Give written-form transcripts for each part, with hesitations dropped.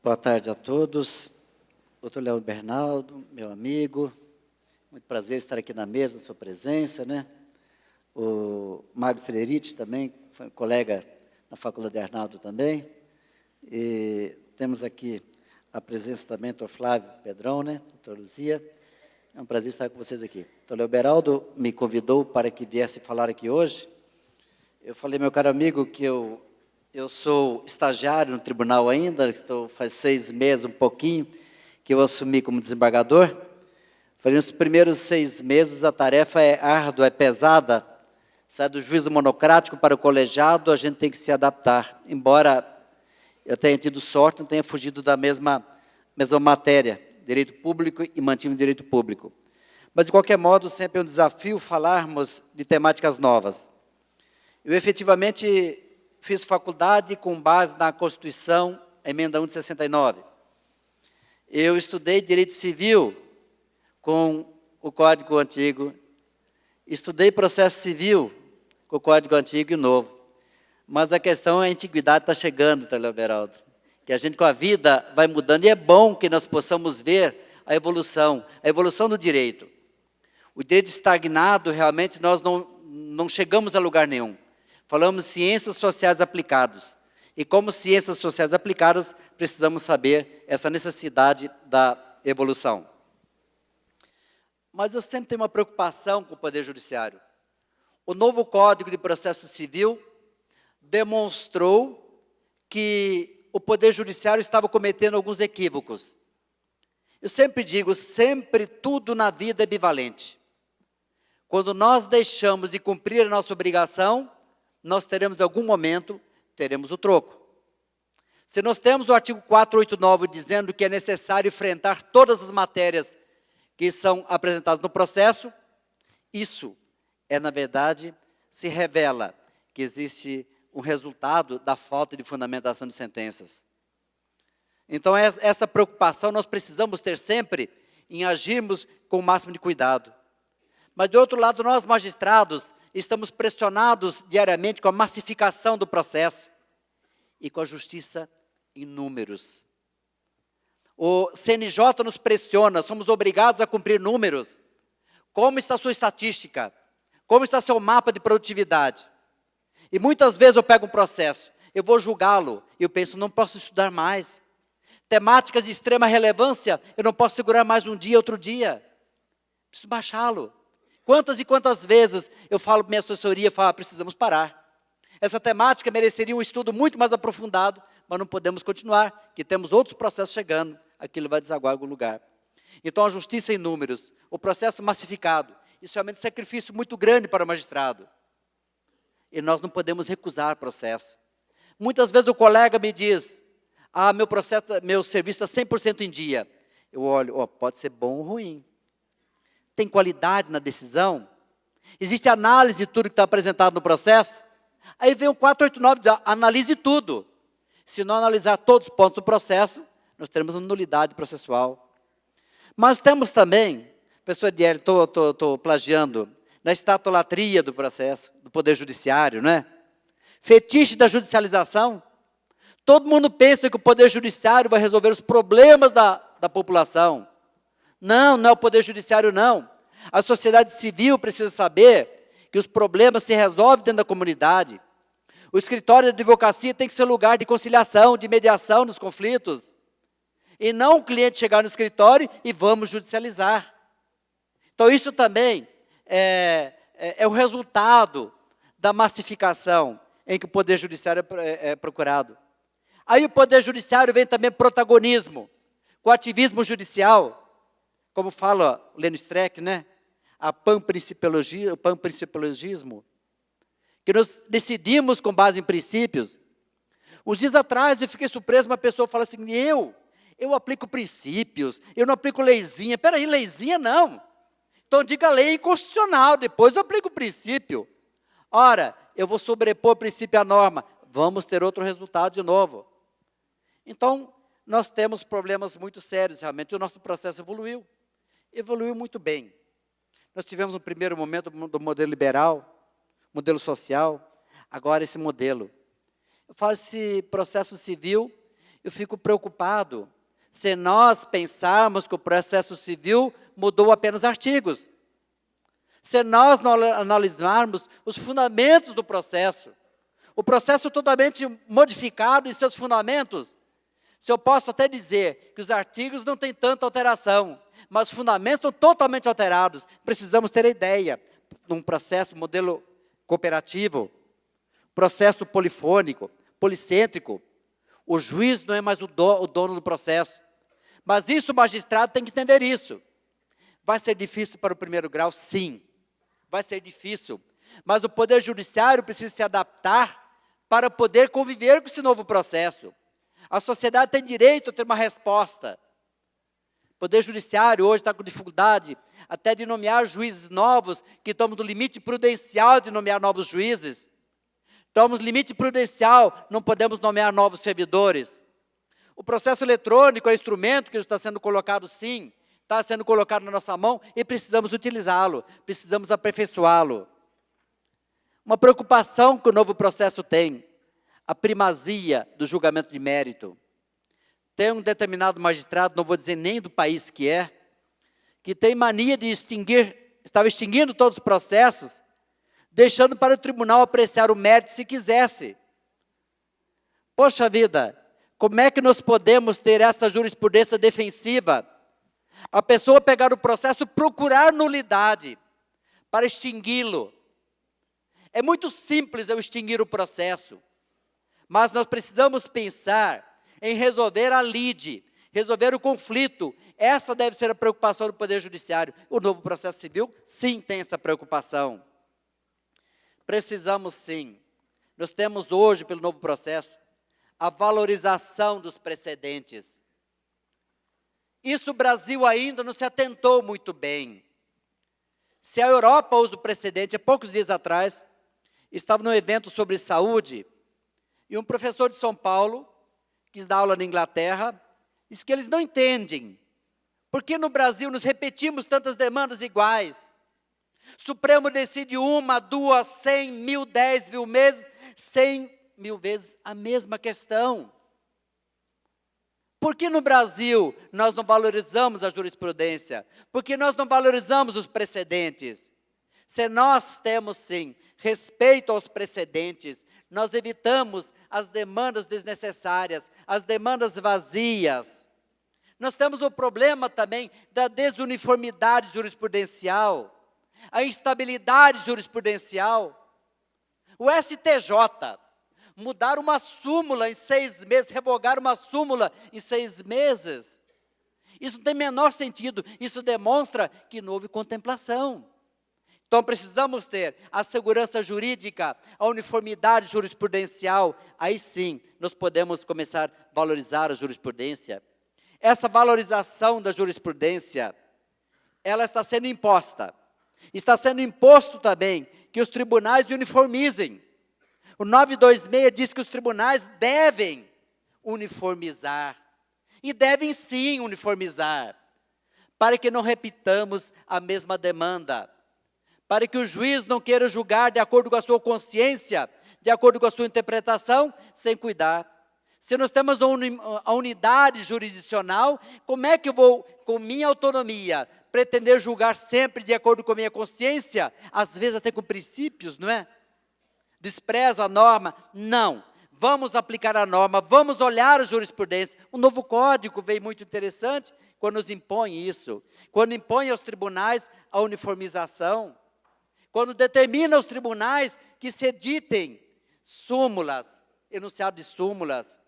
Boa tarde a todos. Doutor Léo Bernaldo, meu amigo, muito prazer estar aqui na mesa, na sua presença, né? O Mário Frederici também, foi um colega na Faculdade de Arnaldo também. E temos aqui a presença também do doutor Flávio Pedrão, né? Doutor Luzia. É um prazer estar com vocês aqui. Doutor Léo Beraldo me convidou para que viesse falar aqui hoje. Eu falei, meu caro amigo, que eu sou estagiário no tribunal ainda, faz 6 meses, um pouquinho, que eu assumi como desembargador. Falei, nos primeiros 6 meses a tarefa é árdua, é pesada. Sai do juízo monocrático para o colegiado, a gente tem que se adaptar. Embora eu tenha tido sorte, não tenha fugido da mesma matéria, direito público e mantive o direito público. Mas, de qualquer modo, sempre é um desafio falarmos de temáticas novas. Eu, efetivamente, fiz faculdade com base na Constituição, Emenda 1 de 69. Eu estudei Direito Civil com o Código Antigo, estudei Processo Civil com o Código Antigo e Novo. Mas a questão é a antiguidade está chegando, doutor Léo Beraldo, que a gente com a vida vai mudando, e é bom que nós possamos ver a evolução do direito. O direito estagnado, realmente, nós não chegamos a lugar nenhum. Falamos ciências sociais aplicadas. E como ciências sociais aplicadas, precisamos saber essa necessidade da evolução. Mas eu sempre tenho uma preocupação com o Poder Judiciário. O novo Código de Processo Civil demonstrou que o Poder Judiciário estava cometendo alguns equívocos. Eu sempre digo, sempre tudo na vida é bivalente. Quando nós deixamos de cumprir a nossa obrigação, nós teremos, em algum momento, teremos o troco. Se nós temos o artigo 489 dizendo que é necessário enfrentar todas as matérias que são apresentadas no processo, isso na verdade, se revela que existe um resultado da falta de fundamentação de sentenças. Então, essa preocupação nós precisamos ter sempre em agirmos com o máximo de cuidado. Mas, de outro lado, nós, magistrados, estamos pressionados diariamente com a massificação do processo e com a justiça em números. O CNJ nos pressiona, somos obrigados a cumprir números. Como está a sua estatística? Como está seu mapa de produtividade? E muitas vezes eu pego um processo, eu vou julgá-lo, e eu penso, não posso estudar mais. Temáticas de extrema relevância, eu não posso segurar mais um dia, outro dia. Preciso baixá-lo. Quantas e quantas vezes eu falo para minha assessoria, precisamos parar. Essa temática mereceria um estudo muito mais aprofundado, mas não podemos continuar, que temos outros processos chegando, aquilo vai desaguar em algum lugar. Então, a justiça em números, o processo massificado, isso é realmente um sacrifício muito grande para o magistrado. E nós não podemos recusar o processo. Muitas vezes o colega me diz, meu serviço está 100% em dia. Eu olho, pode ser bom ou ruim. Tem qualidade na decisão? Existe análise de tudo que está apresentado no processo? Aí vem o 489 diz, analise tudo. Se não analisar todos os pontos do processo, nós teremos uma nulidade processual. Mas temos também, professor Diel, estou plagiando, na estatolatria do processo, do Poder Judiciário, não é? Fetiche da judicialização. Todo mundo pensa que o Poder Judiciário vai resolver os problemas da população. Não é o Poder Judiciário, não. A sociedade civil precisa saber que os problemas se resolvem dentro da comunidade. O escritório de advocacia tem que ser lugar de conciliação, de mediação nos conflitos. E não o cliente chegar no escritório e vamos judicializar. Então, isso também é o resultado da massificação em que o Poder Judiciário é procurado. Aí o Poder Judiciário vem também protagonismo, com o ativismo judicial, como fala o Lênin Streck, né? O panprincipologismo, que nós decidimos com base em princípios. Uns dias atrás eu fiquei surpreso, uma pessoa fala assim, eu aplico princípios, eu não aplico leizinha. Peraí, leizinha não. Então diga lei inconstitucional, depois eu aplico o princípio. Ora, eu vou sobrepor o princípio à norma, vamos ter outro resultado de novo. Então, nós temos problemas muito sérios, realmente, o nosso processo evoluiu muito bem. Nós tivemos no primeiro momento do modelo liberal, modelo social, agora esse modelo. Eu falo esse processo civil, Eu fico preocupado se nós pensarmos que o processo civil mudou apenas artigos. Se nós não analisarmos os fundamentos do processo, o processo totalmente modificado em seus fundamentos, se eu posso até dizer que os artigos não têm tanta alteração, mas os fundamentos estão totalmente alterados, precisamos ter a ideia de um processo, modelo cooperativo, processo polifônico, policêntrico. O juiz não é mais o dono do processo, mas isso o magistrado tem que entender isso. Vai ser difícil para o primeiro grau? Sim, vai ser difícil, mas o Poder Judiciário precisa se adaptar para poder conviver com esse novo processo. A sociedade tem direito a ter uma resposta. O Poder Judiciário hoje está com dificuldade até de nomear juízes novos, que estamos no limite prudencial de nomear novos juízes. Estamos no limite prudencial, não podemos nomear novos servidores. O processo eletrônico é um instrumento que está sendo colocado, sim, está sendo colocado na nossa mão e precisamos utilizá-lo, precisamos aperfeiçoá-lo. Uma preocupação que o novo processo tem, a primazia do julgamento de mérito. Tem um determinado magistrado, não vou dizer nem do país que tem mania de estava extinguindo todos os processos, deixando para o tribunal apreciar o mérito se quisesse. Poxa vida, como é que nós podemos ter essa jurisprudência defensiva? A pessoa pegar o processo, procurar nulidade para extingui-lo. É muito simples eu extinguir o processo, mas nós precisamos pensar em resolver a lide, resolver o conflito. Essa deve ser a preocupação do Poder Judiciário. O novo processo civil, sim, tem essa preocupação. Precisamos, sim. Nós temos hoje, pelo novo processo, a valorização dos precedentes. Isso o Brasil ainda não se atentou muito bem. Se a Europa usa o precedente, há poucos dias atrás, estava num evento sobre saúde, e um professor de São Paulo, que dá aula na Inglaterra, disse que eles não entendem. Por que no Brasil nos repetimos tantas demandas iguais? Supremo decide 1, 2, 100, 1000, 10.000 vezes, 100.000 vezes a mesma questão. Por que no Brasil nós não valorizamos a jurisprudência? Por que nós não valorizamos os precedentes? Se nós temos, sim, respeito aos precedentes, nós evitamos as demandas desnecessárias, as demandas vazias. Nós temos o problema também da desuniformidade jurisprudencial, a instabilidade jurisprudencial. O STJ, mudar uma súmula em 6 meses, revogar uma súmula em 6 meses, isso não tem menor sentido, isso demonstra que não houve contemplação. Então precisamos ter a segurança jurídica, a uniformidade jurisprudencial, aí sim nós podemos começar a valorizar a jurisprudência. Essa valorização da jurisprudência, ela está sendo imposta. Está sendo imposto também que os tribunais uniformizem. O 926 diz que os tribunais devem uniformizar. E devem sim uniformizar, para que não repitamos a mesma demanda. Para que o juiz não queira julgar de acordo com a sua consciência, de acordo com a sua interpretação, sem cuidar. Se nós temos a unidade jurisdicional, como é que eu vou, com minha autonomia, pretender julgar sempre de acordo com a minha consciência? Às vezes até com princípios, não é? Despreza a norma? Não. Vamos aplicar a norma, vamos olhar a jurisprudência. O novo código veio muito interessante quando nos impõe isso. Quando impõe aos tribunais a uniformização. Quando determina aos tribunais que se editem súmulas, enunciado de súmulas.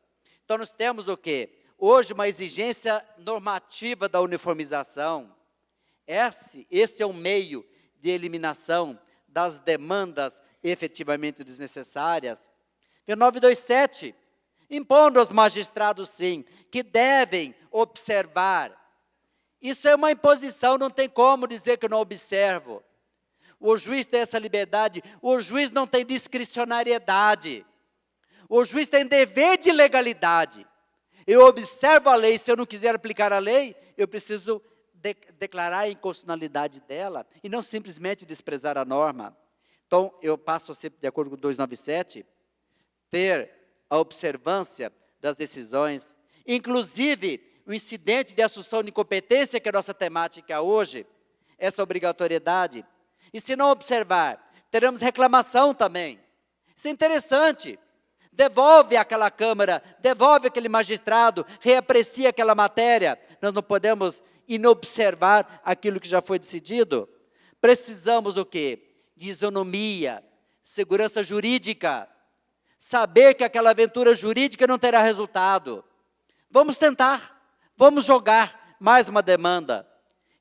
Então nós temos o quê? Hoje uma exigência normativa da uniformização. Esse é um meio de eliminação das demandas efetivamente desnecessárias. E 927, impondo aos magistrados, sim, que devem observar. Isso é uma imposição, não tem como dizer que eu não observo. O juiz tem essa liberdade, o juiz não tem discricionariedade. O juiz tem dever de legalidade. Eu observo a lei, se eu não quiser aplicar a lei, eu preciso declarar a inconstitucionalidade dela, e não simplesmente desprezar a norma. Então, eu passo sempre, de acordo com o 297, ter a observância das decisões, Inclusive, o incidente de assunção de incompetência, que é a nossa temática hoje, essa obrigatoriedade. E se não observar, teremos reclamação também. Isso é interessante. Devolve àquela Câmara, devolve aquele magistrado, reaprecia aquela matéria. Nós não podemos inobservar aquilo que já foi decidido. Precisamos o quê? De isonomia, segurança jurídica. Saber que aquela aventura jurídica não terá resultado. Vamos tentar, vamos jogar mais uma demanda.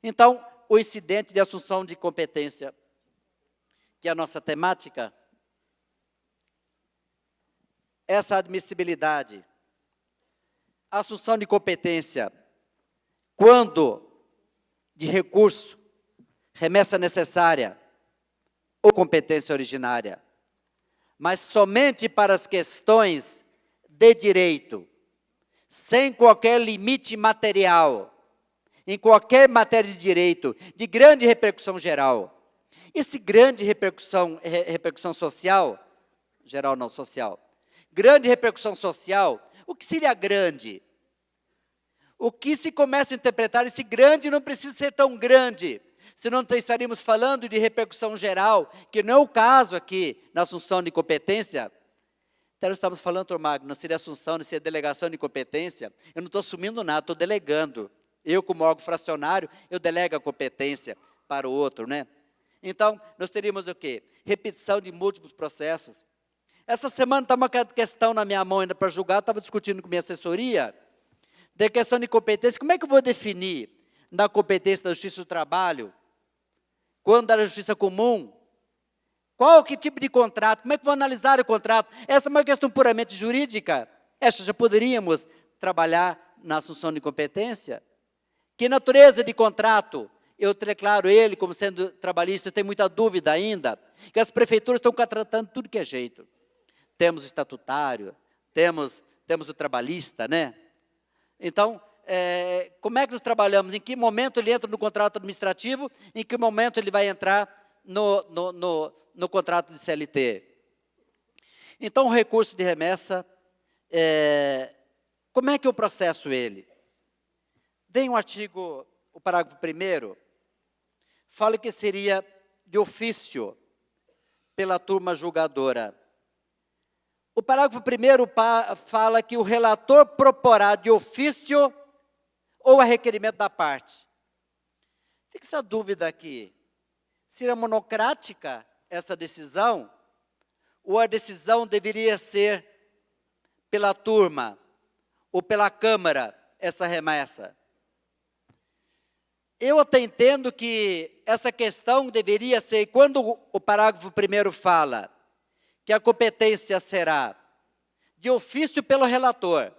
Então, o incidente de assunção de competência, que é a nossa temática, essa admissibilidade, assunção de competência, quando de recurso, remessa necessária ou competência originária, mas somente para as questões de direito, sem qualquer limite material, em qualquer matéria de direito, de grande repercussão geral. Esse grande repercussão social, geral não social, grande repercussão social, o que seria grande? O que se começa a interpretar, esse grande não precisa ser tão grande, senão estaríamos falando de repercussão geral, que não é o caso aqui na assunção de competência. Então, nós estamos falando, doutor Magno, não seria assunção, não seria delegação de competência. Eu não estou assumindo nada, estou delegando. Eu, como órgão fracionário, eu delego a competência para o outro, né? Então, nós teríamos o quê? Repetição de múltiplos processos. Essa semana está uma questão na minha mão ainda para julgar, estava discutindo com minha assessoria, da questão de competência. Como é que eu vou definir na competência da Justiça do Trabalho, quando da Justiça Comum, que tipo de contrato, como é que vou analisar o contrato? Essa é uma questão puramente jurídica. Essa já poderíamos trabalhar na assunção de competência. Que natureza de contrato? Eu declaro ele como sendo trabalhista, eu tenho muita dúvida ainda, que as prefeituras estão contratando tudo que é jeito. Temos o estatutário, temos o trabalhista, né? Então, como é que nós trabalhamos? Em que momento ele entra no contrato administrativo? Em que momento ele vai entrar no contrato de CLT? Então, o recurso de remessa, como é que eu processo ele? Vem um artigo, o parágrafo 1º, fala que seria de ofício pela turma julgadora. O parágrafo 1º fala que o relator proporá de ofício ou a requerimento da parte. Fica essa dúvida aqui. Seria monocrática essa decisão? Ou a decisão deveria ser pela turma ou pela Câmara, essa remessa? Eu até entendo que essa questão deveria ser, quando o parágrafo 1º fala que a competência será de ofício pelo relator.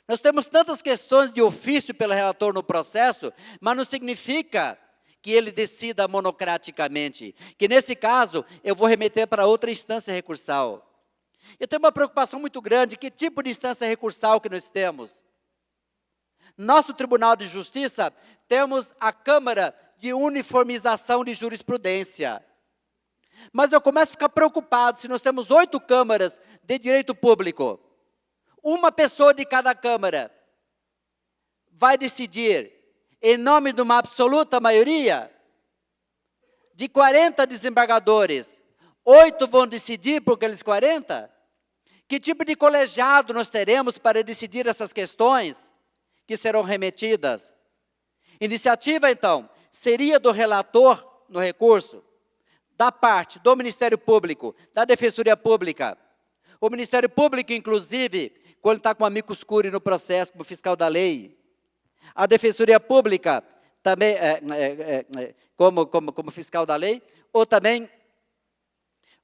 Nós temos tantas questões de ofício pelo relator no processo, mas não significa que ele decida monocraticamente, que nesse caso eu vou remeter para outra instância recursal. Eu tenho uma preocupação muito grande, que tipo de instância recursal que nós temos? Nosso Tribunal de Justiça, temos a Câmara de Uniformização de Jurisprudência. Mas eu começo a ficar preocupado, se nós temos 8 câmaras de direito público, uma pessoa de cada câmara vai decidir em nome de uma absoluta maioria, de 40 desembargadores, 8 vão decidir por aqueles 40? Que tipo de colegiado nós teremos para decidir essas questões que serão remetidas? Iniciativa, então, seria do relator no recurso, da parte do Ministério Público, da Defensoria Pública. O Ministério Público, inclusive, quando está com amicus curiae no processo, como fiscal da lei. A Defensoria Pública, também, como fiscal da lei, ou também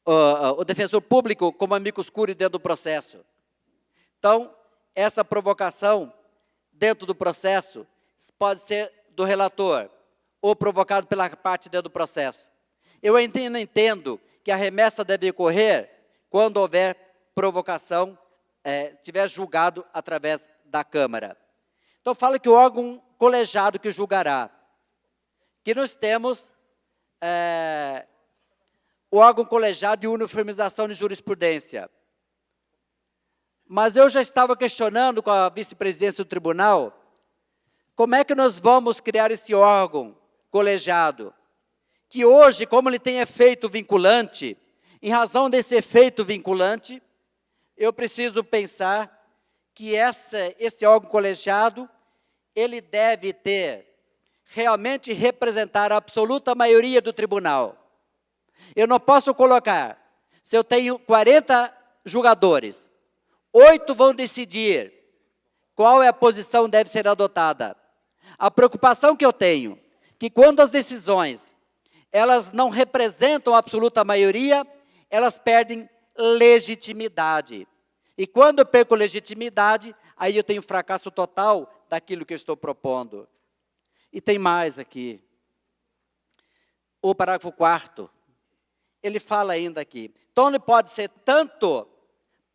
o Defensor Público, como amicus curiae dentro do processo. Então, essa provocação dentro do processo pode ser do relator, ou provocado pela parte dentro do processo. Eu ainda entendo que a remessa deve ocorrer quando houver provocação, tiver julgado através da Câmara. Então, fala que o órgão colegiado que julgará, que nós temos o órgão colegiado de uniformização de jurisprudência. Mas eu já estava questionando com a vice-presidência do tribunal, como é que nós vamos criar esse órgão colegiado, que hoje, como ele tem efeito vinculante, em razão desse efeito vinculante, eu preciso pensar que esse órgão colegiado, ele deve realmente representar a absoluta maioria do tribunal. Eu não posso colocar, se eu tenho 40 julgadores, 8 vão decidir qual é a posição que deve ser adotada. A preocupação que eu tenho, que quando as decisões, elas não representam a absoluta maioria, elas perdem legitimidade. E quando eu perco legitimidade, aí eu tenho fracasso total daquilo que eu estou propondo. E tem mais aqui. O parágrafo 4º, ele fala ainda aqui. Então, ele pode ser tanto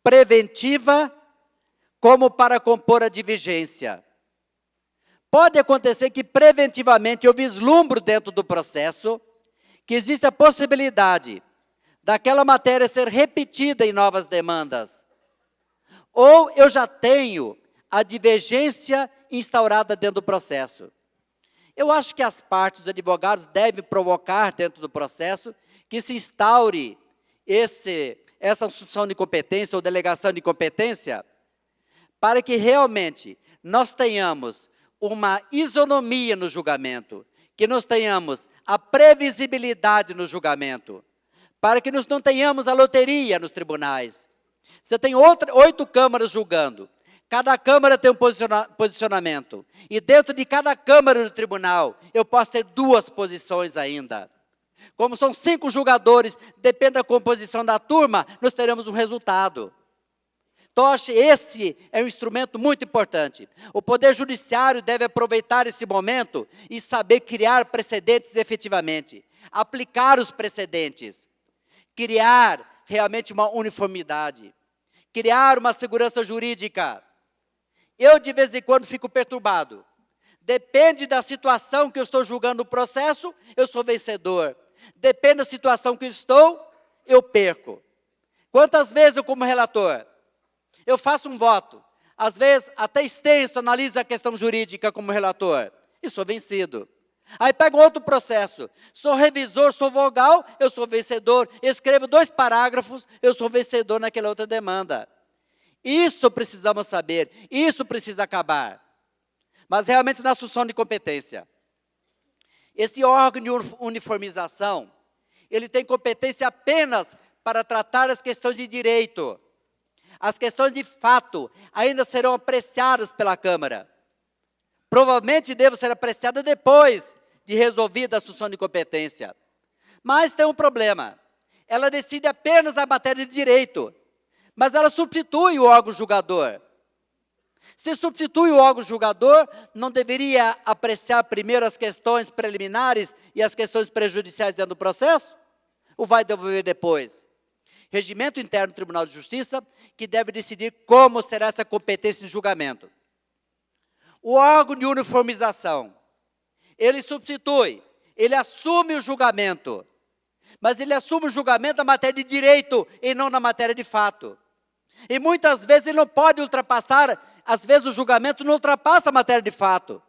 preventiva, como para compor a divergência. Pode acontecer que preventivamente eu vislumbro dentro do processo que existe a possibilidade daquela matéria ser repetida em novas demandas. Ou eu já tenho a divergência instaurada dentro do processo. Eu acho que as partes dos advogados devem provocar dentro do processo que se instaure essa assunção de competência ou delegação de competência, para que realmente nós tenhamos uma isonomia no julgamento, que nós tenhamos a previsibilidade no julgamento, para que nós não tenhamos a loteria nos tribunais. Você tem 8 câmaras julgando, cada câmara tem um posicionamento, e dentro de cada câmara do tribunal, eu posso ter 2 posições ainda. Como são 5 julgadores, depende da composição da turma, nós teremos um resultado. Então, acho que esse é um instrumento muito importante. O Poder Judiciário deve aproveitar esse momento e saber criar precedentes efetivamente, aplicar os precedentes, criar realmente uma uniformidade, criar uma segurança jurídica. Eu, de vez em quando, fico perturbado. Depende da situação que eu estou julgando o processo, eu sou vencedor. Depende da situação que eu estou, eu perco. Quantas vezes eu, como relator, eu faço um voto, às vezes até extenso, analiso a questão jurídica como relator, e sou vencido. Aí pego outro processo, sou revisor, sou vogal, eu sou vencedor, escrevo 2 parágrafos, eu sou vencedor naquela outra demanda. Isso precisamos saber, isso precisa acabar. Mas realmente na assunção de competência, esse órgão de uniformização, ele tem competência apenas para tratar as questões de direito. As questões de fato ainda serão apreciadas pela Câmara. Provavelmente devem ser apreciadas depois de resolvida a assunção de competência. Mas tem um problema. Ela decide apenas a matéria de direito, mas ela substitui o órgão julgador. Se substitui o órgão julgador, não deveria apreciar primeiro as questões preliminares e as questões prejudiciais dentro do processo? Ou vai devolver depois? Regimento interno do Tribunal de Justiça, que deve decidir como será essa competência de julgamento. O órgão de uniformização, ele substitui, ele assume o julgamento, mas ele assume o julgamento na matéria de direito e não na matéria de fato. E muitas vezes ele não pode ultrapassar, às vezes o julgamento não ultrapassa a matéria de fato.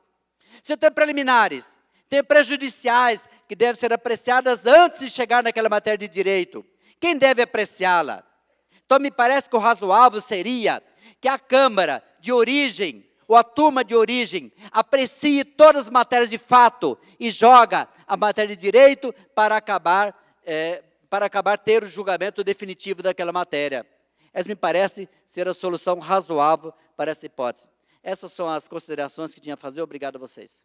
Você tem preliminares, tem prejudiciais que devem ser apreciadas antes de chegar naquela matéria de direito. Quem deve apreciá-la? Então, me parece que o razoável seria que a Câmara de origem, ou a turma de origem, aprecie todas as matérias de fato e joga a matéria de direito para acabar ter o julgamento definitivo daquela matéria. Essa me parece ser a solução razoável para essa hipótese. Essas são as considerações que tinha a fazer. Obrigado a vocês.